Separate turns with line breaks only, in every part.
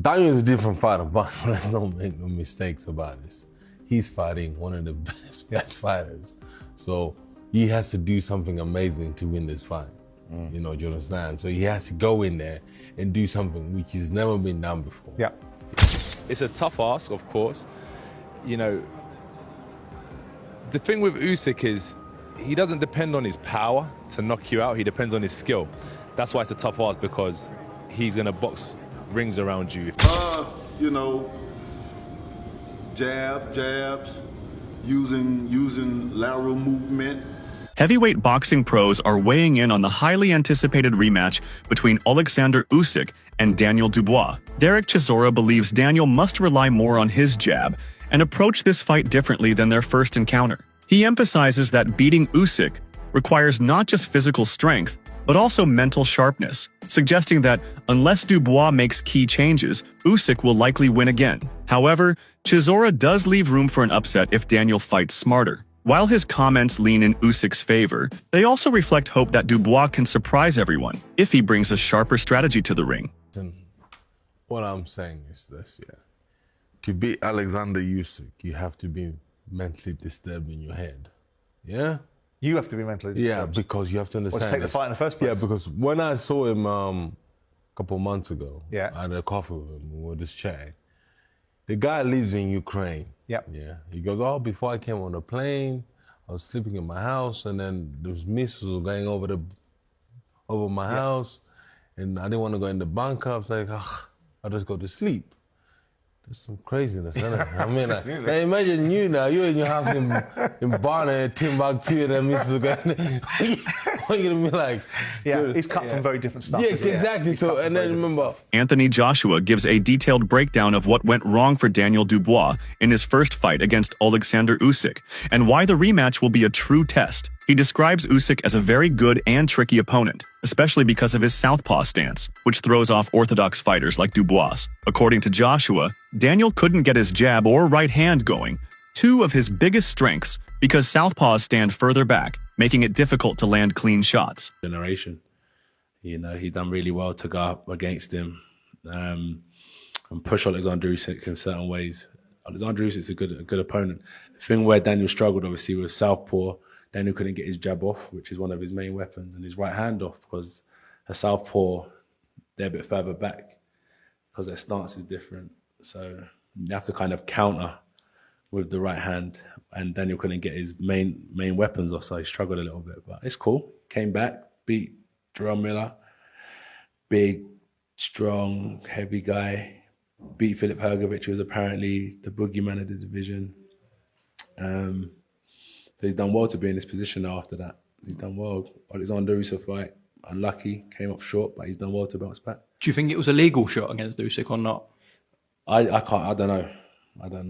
Daniel is a different fighter, but let's not make no mistakes about this. He's fighting one of the best fighters. So he has to do something amazing to win this fight. You know, do you understand? So he has to go in there and do something which has never been done before.
Yeah.
It's a tough ask, of course. You know, the thing with Usyk is he doesn't depend on his power to knock you out. He depends on his skill. That's why it's a tough ask, because he's going to box rings around you.
You know, jabs, using lateral movement.
Heavyweight boxing pros are weighing in on the highly anticipated rematch between Oleksandr Usyk and Daniel Dubois. Derek Chisora believes Daniel must rely more on his jab and approach this fight differently than their first encounter. He emphasizes that beating Usyk requires not just physical strength, but also mental sharpness, suggesting that unless Dubois makes key changes, Usyk will likely win again. However, Chisora does leave room for an upset if Daniel fights smarter. While his comments lean in Usyk's favor, they also reflect hope that Dubois can surprise everyone if he brings a sharper strategy to the ring.
What I'm saying is this, yeah. To beat Oleksandr Usyk, you have to be mentally disturbed in your head. Yeah?
You have to be mentally disturbed.
Yeah, because you have to understand.
Well, to take the fight in the first place.
Yeah, because when I saw him a couple of months ago,
yeah,
I had a coffee with him, we were just chatting. The guy lives in Ukraine.
Yep.
Yeah. He goes, oh, before I came on the plane, I was sleeping in my house, and then those missiles were going over my house, and I didn't want to go in the bunker. I was like, oh, I'll just go to sleep. There's some craziness, isn't it? I mean, hey, imagine you now, you're in your house in Barna, Timbuktu, and then missiles are going. What are you gonna be like?
Yeah, he's cut from very different stuff.
Yeah, exactly. So, and then remember,
Anthony Joshua gives a detailed breakdown of what went wrong for Daniel Dubois in his first fight against Oleksandr Usyk, and why the rematch will be a true test. He describes Usyk as a very good and tricky opponent, especially because of his southpaw stance, which throws off orthodox fighters like Dubois. According to Joshua, Daniel couldn't get his jab or right hand going, two of his biggest strengths, because southpaws stand further back, making it difficult to land clean shots.
Generation, you know, he done really well to go up against him and push Oleksandr Usyk in certain ways. Oleksandr Usyk's a good opponent. The thing where Daniel struggled, obviously, with southpaw. Daniel couldn't get his jab off, which is one of his main weapons, and his right hand off, because a southpaw, they're a bit further back because their stance is different. So you have to kind of counter with the right hand, and Daniel couldn't get his main weapons off, so he struggled a little bit. But it's cool. Came back, beat Jerome Miller, big, strong, heavy guy. Beat Filip Hrgovic, who was apparently the boogeyman of the division. So he's done well to be in this position now after that. He's done well. Oleksandr Usyk fight, unlucky, came up short, but he's done well to bounce back.
Do you think it was a legal shot against Usyk or not?
I don't know.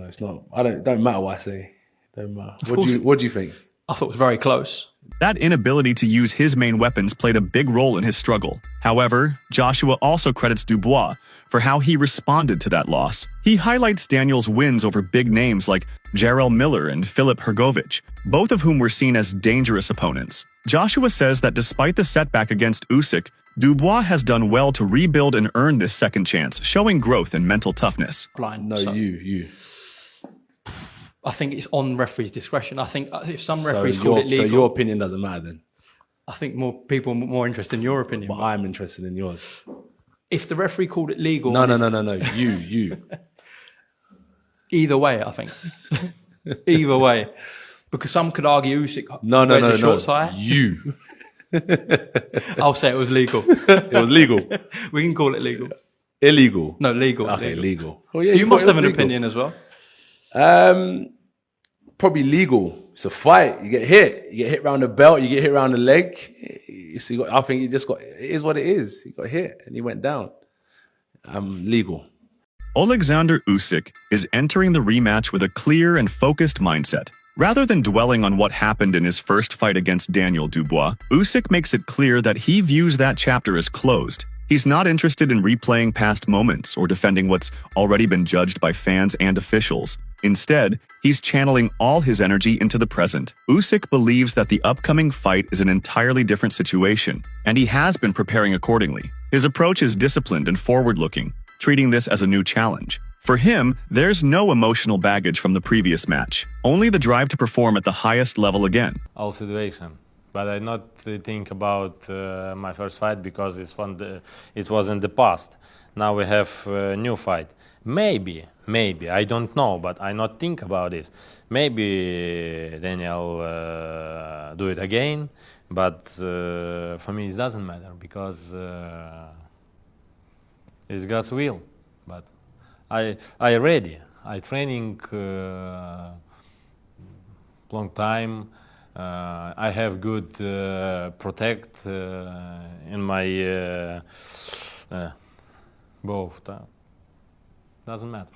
It's not. It don't matter what I say. It don't matter. What do you think?
I thought it was very close.
That inability to use his main weapons played a big role in his struggle. However, Joshua also credits Dubois for how he responded to that loss. He highlights Daniel's wins over big names like Jarrell Miller and Filip Hrgovic, both of whom were seen as dangerous opponents. Joshua says that despite the setback against Usyk, Dubois has done well to rebuild and earn this second chance, showing growth and mental toughness.
You.
I think it's on referee's discretion. I think if some referees call it legal...
So your opinion doesn't matter then?
I think more people are more interested in your opinion.
But I'm interested in yours.
If the referee called it legal...
No. You.
Either way, I think. Either way. Because some could argue Usyk wears his shorts higher.
You.
I'll say it was legal.
It was legal.
We can call it legal.
Illegal?
No, legal.
Okay, legal.
Oh, yeah, you must have an opinion as well.
Probably legal. It's a fight. You get hit around the belt, you get hit around the leg. I think it is what it is. He got hit and he went down. Legal.
Oleksandr Usyk is entering the rematch with a clear and focused mindset. Rather than dwelling on what happened in his first fight against Daniel Dubois, Usyk makes it clear that he views that chapter as closed. He's not interested in replaying past moments or defending what's already been judged by fans and officials. Instead, he's channeling all his energy into the present. Usyk believes that the upcoming fight is an entirely different situation, and he has been preparing accordingly. His approach is disciplined and forward-looking, treating this as a new challenge. For him, there's no emotional baggage from the previous match, only the drive to perform at the highest level again.
All situation, but I not think about my first fight because it was in the past. Now we have a new fight. Maybe, I don't know, but I not think about this. Maybe Daniel do it again, but for me it doesn't matter because it's God's will. But I ready. I training long time. I have good protect in my both. Doesn't matter.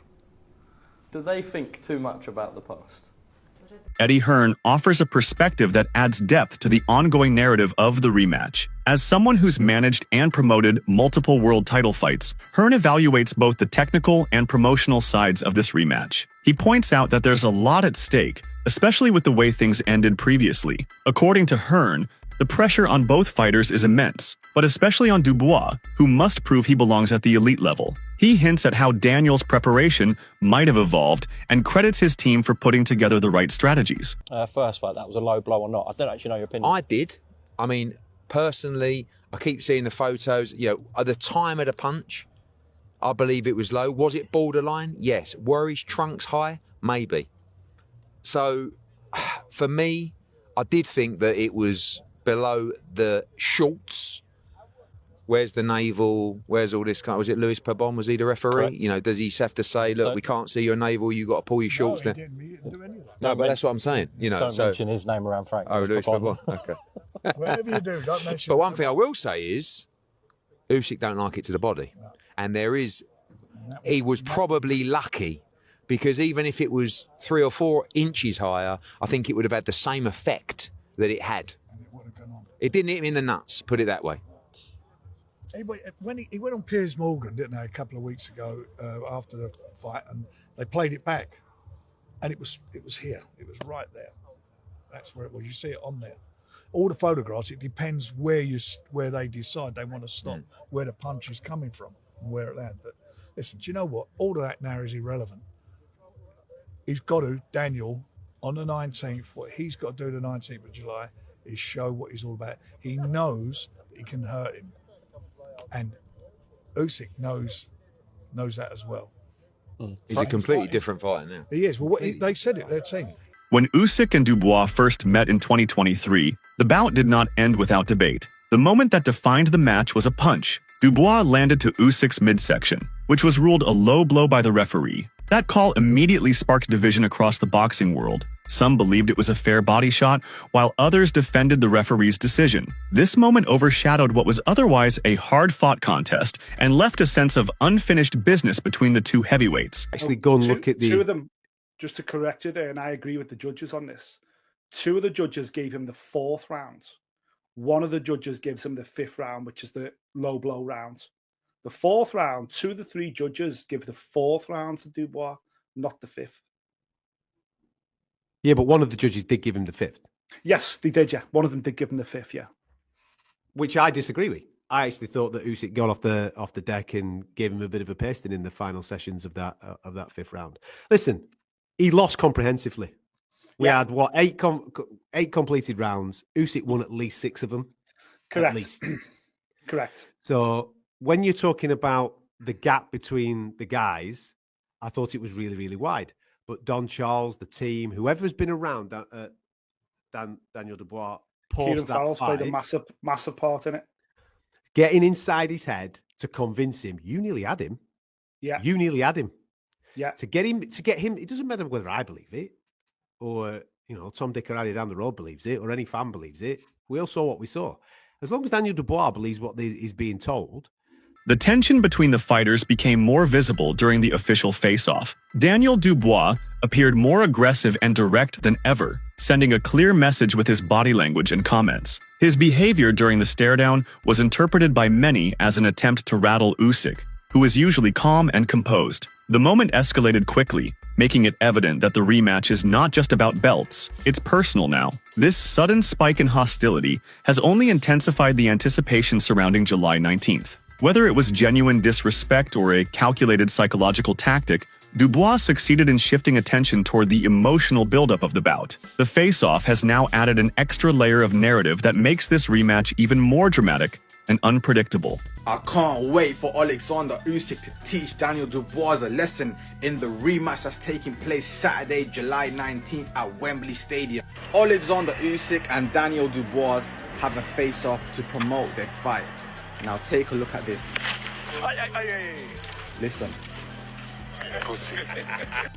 Do they think too much about the past?
Eddie Hearn offers a perspective that adds depth to the ongoing narrative of the rematch. As someone who's managed and promoted multiple world title fights, Hearn evaluates both the technical and promotional sides of this rematch. He points out that there's a lot at stake, especially with the way things ended previously. According to Hearn, the pressure on both fighters is immense, but especially on Dubois, who must prove he belongs at the elite level. He hints at how Daniel's preparation might have evolved and credits his team for putting together the right strategies.
First fight, that was a low blow or not? I don't actually know your opinion.
I did. I mean, personally, I keep seeing the photos. You know, at the time of the punch, I believe it was low. Was it borderline? Yes. Were his trunks high? Maybe. So, for me, I did think that it was below the shorts. Where's the navel? Where's all this kind? Was it Louis Pabon? Was he the referee?
Correct.
You know, does he have to say, look, we can't see your navel, you got to pull your shorts down?
He didn't do any of that.
No, but that's what I'm saying. You know,
Don't
so
mention his name around Frank.
oh, Louis Pabon. Okay.
Whatever you do, don't mention.
But one thing I will say is, Usyk don't like it to the body, and he was probably lucky. Because even if it was 3 or 4 inches higher, I think it would have had the same effect that it had.
And it would have gone on.
It didn't hit him in the nuts, put it that way.
He went on Piers Morgan, didn't they, a couple of weeks ago after the fight, and they played it back, and it was here, it was right there. That's where it was. You see it on there. All the photographs. It depends where they decide they want to stop, where the punch is coming from, and where it lands. But listen, do you know what? All of that now is irrelevant. He's got to, Daniel, on the 19th, what he's got to do the 19th of July is show what he's all about. He knows that he can hurt him. And Usyk knows that as well.
He's a completely different fighter now.
He is. Well, they said it, their team.
When Usyk and Dubois first met in 2023, the bout did not end without debate. The moment that defined the match was a punch. Dubois landed to Usyk's midsection, which was ruled a low blow by the referee. That call immediately sparked division across the boxing world. Some believed it was a fair body shot, while others defended the referee's decision. This moment overshadowed what was otherwise a hard-fought contest and left a sense of unfinished business between the two heavyweights.
Actually, go and look at the... Two of them, just to correct you there, and I agree with the judges on this, 2 of the judges gave him the 4th round. 1 of the judges gives him the 5th round, which is the low blow round. The 4th round, 2 of the 3 judges give the 4th round to Dubois, not the 5th.
Yeah, but one of the judges did give him the 5th.
Yes, they did, yeah. One of them did give him the 5th, yeah.
Which I disagree with. I actually thought that Usyk got off the deck and gave him a bit of a pasting in the final sessions of that 5th round. Listen, he lost comprehensively. We had, 8 completed rounds. Usyk won at least 6 of them.
Correct.
At least.
Correct.
So when you're talking about the gap between the guys, I thought it was really, really wide. But Don Charles, the team, whoever's been around Daniel Dubois,
Kieran Farrell's played a massive part in it.
Getting inside his head to convince him, you nearly had him.
Yeah.
You nearly had him.
Yeah.
To get him, it doesn't matter whether I believe it or, Tom, Dick, or Harry down the road believes it or any fan believes it. We all saw what we saw. As long as Daniel Dubois believes what is being told.
The tension between the fighters became more visible during the official face-off. Daniel Dubois appeared more aggressive and direct than ever, sending a clear message with his body language and comments. His behavior during the stare-down was interpreted by many as an attempt to rattle Usyk, who is usually calm and composed. The moment escalated quickly, making it evident that the rematch is not just about belts, it's personal now. This sudden spike in hostility has only intensified the anticipation surrounding July 19th. Whether it was genuine disrespect or a calculated psychological tactic, Dubois succeeded in shifting attention toward the emotional buildup of the bout. The face-off has now added an extra layer of narrative that makes this rematch even more dramatic and unpredictable.
I can't wait for Oleksandr Usyk to teach Daniel Dubois a lesson in the rematch that's taking place Saturday, July 19th at Wembley Stadium. Oleksandr Usyk and Daniel Dubois have a face-off to promote their fight. Now take a look at this. Listen. Pussy.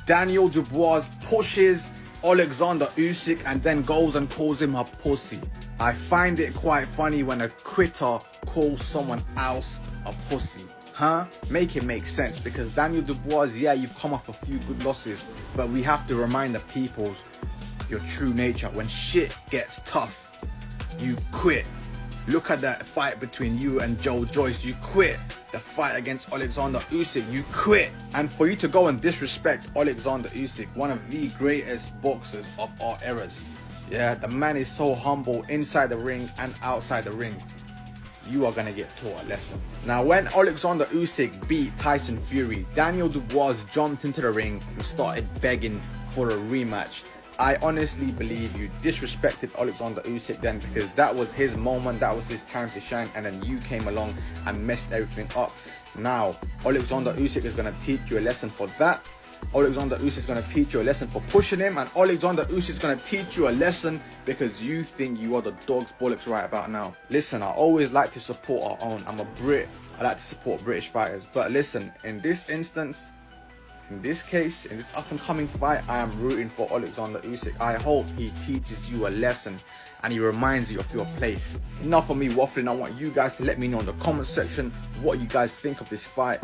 Daniel Dubois pushes Oleksandr Usyk and then goes and calls him a pussy. I find it quite funny when a quitter calls someone else a pussy. Huh? Make it make sense, because Daniel Dubois, yeah, you've come off a few good losses, but we have to remind the peoples your true nature. When shit gets tough, you quit. Look at that fight between you and Joe Joyce, you quit. The fight against Oleksandr Usyk, you quit. And for you to go and disrespect Oleksandr Usyk, one of the greatest boxers of our eras. Yeah, the man is so humble inside the ring and outside the ring. You are gonna get taught a lesson. Now, when Oleksandr Usyk beat Tyson Fury, Daniel Dubois jumped into the ring and started begging for a rematch. I honestly believe you disrespected Oleksandr Usyk then, because that was his moment, that was his time to shine, and then you came along and messed everything up. Now, Oleksandr Usyk is going to teach you a lesson for that. Oleksandr Usyk is going to teach you a lesson for pushing him, and Oleksandr Usyk is going to teach you a lesson because you think you are the dog's bollocks right about now. Listen, I always like to support our own. I'm a Brit. I like to support British fighters. But listen, in this instance, in this case, in this up-and-coming fight, I am rooting for Oleksandr Usyk. I hope he teaches you a lesson and he reminds you of your place. Enough of me waffling. I want you guys to let me know in the comment section what you guys think of this fight.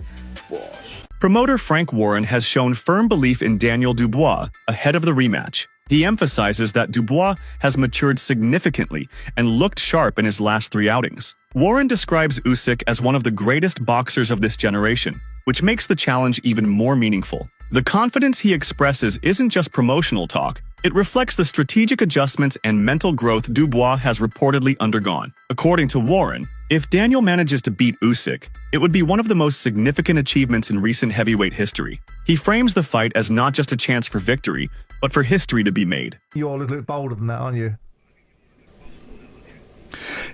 Bosh.
Promoter Frank Warren has shown firm belief in Daniel Dubois ahead of the rematch. He emphasizes that Dubois has matured significantly and looked sharp in his last 3 outings. Warren describes Usyk as one of the greatest boxers of this generation, which makes the challenge even more meaningful. The confidence he expresses isn't just promotional talk, it reflects the strategic adjustments and mental growth Dubois has reportedly undergone. According to Warren, if Daniel manages to beat Usyk, it would be one of the most significant achievements in recent heavyweight history. He frames the fight as not just a chance for victory, but for history to be made.
You're a little bit bolder than that, aren't you?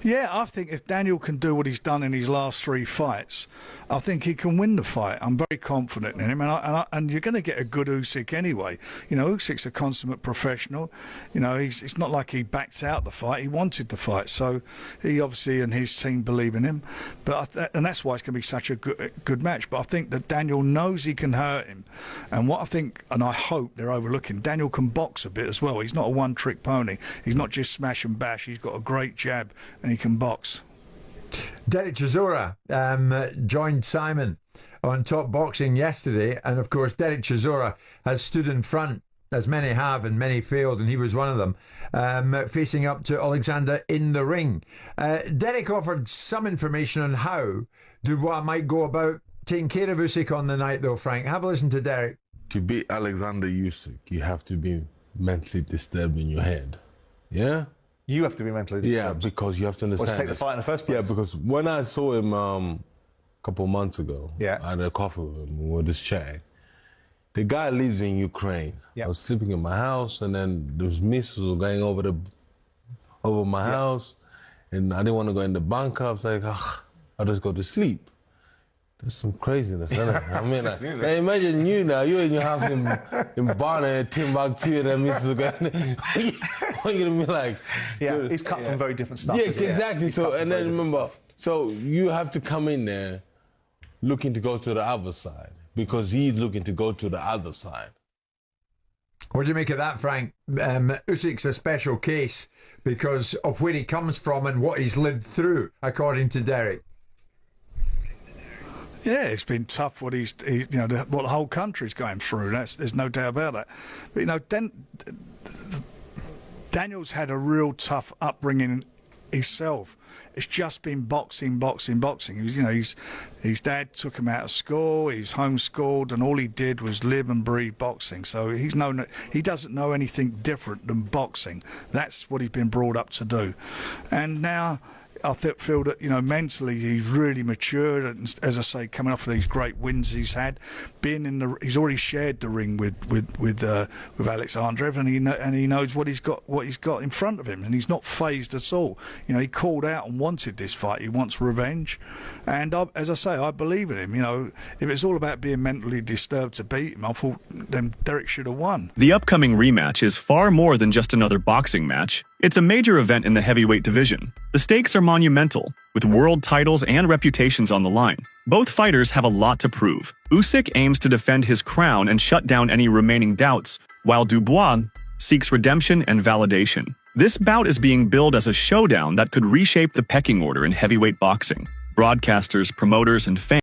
Yeah, I think if Daniel can do what he's done in his last 3 fights, I think he can win the fight. I'm very confident in him, and you're going to get a good Usyk anyway. You know, Usyk's a consummate professional. You know, it's not like he backed out the fight. He wanted the fight, so he obviously and his team believe in him. And that's why it's going to be such a good match. But I think that Daniel knows he can hurt him, and what I think, and I hope they're overlooking, Daniel can box a bit as well. He's not a one-trick pony. He's not just smash and bash. He's got a great jab, and he can box.
Derek Chisora joined Simon on Top Boxing yesterday, and of course Derek Chisora has stood in front, as many have and many failed, and he was one of them, facing up to Oleksandr in the ring. Derek offered some information on how Dubois might go about taking care of Usyk on the night, though. Frank, have a listen to Derek.
To beat Oleksandr Usyk, you have to be mentally disturbed in your head. Yeah?
You have to be mentally disturbed.
Yeah, because you have to understand.
Or to take the fight in the first place.
Yeah, because when I saw him a couple of months ago, I had a coffee with him, we were just chatting. The guy lives in Ukraine. I was sleeping in my house, and then those missiles going over my house, and I didn't want to go in the bunker. I was like, I'll just go to sleep. That's some craziness, isn't it? I mean, like, imagine you're in your house in Barna, Timbuktu, and then missiles going. What are you gonna be like?
Yeah, he's cut from very different stuff.
Yeah, exactly. So, and then remember, so you have to come in there looking to go to the other side because he's looking to go to the other side.
What do you make of that, Frank? Usyk's a special case because of where he comes from and what he's lived through, according to Derek.
Yeah, it's been tough what what the whole country's going through. There's no doubt about that. But you know, Daniel's had a real tough upbringing himself. It's just been boxing. His dad took him out of school. He's homeschooled, and all he did was live and breathe boxing. So he doesn't know anything different than boxing. That's what he's been brought up to do. And now, feel that, you know, mentally he's really matured, and as I say, coming off of these great wins he's had, he's already shared the ring with Oleksandr, and he knows what he's got in front of him, and he's not phased at all. You know, he called out and wanted this fight. He wants revenge, and as I say, I believe in him. You know, if it's all about being mentally disturbed to beat him, I thought then Derek should have won.
The upcoming rematch is far more than just another boxing match. It's a major event in the heavyweight division. The stakes are monumental, with world titles and reputations on the line. Both fighters have a lot to prove. Usyk aims to defend his crown and shut down any remaining doubts, while Dubois seeks redemption and validation. This bout is being billed as a showdown that could reshape the pecking order in heavyweight boxing. Broadcasters, promoters, and fans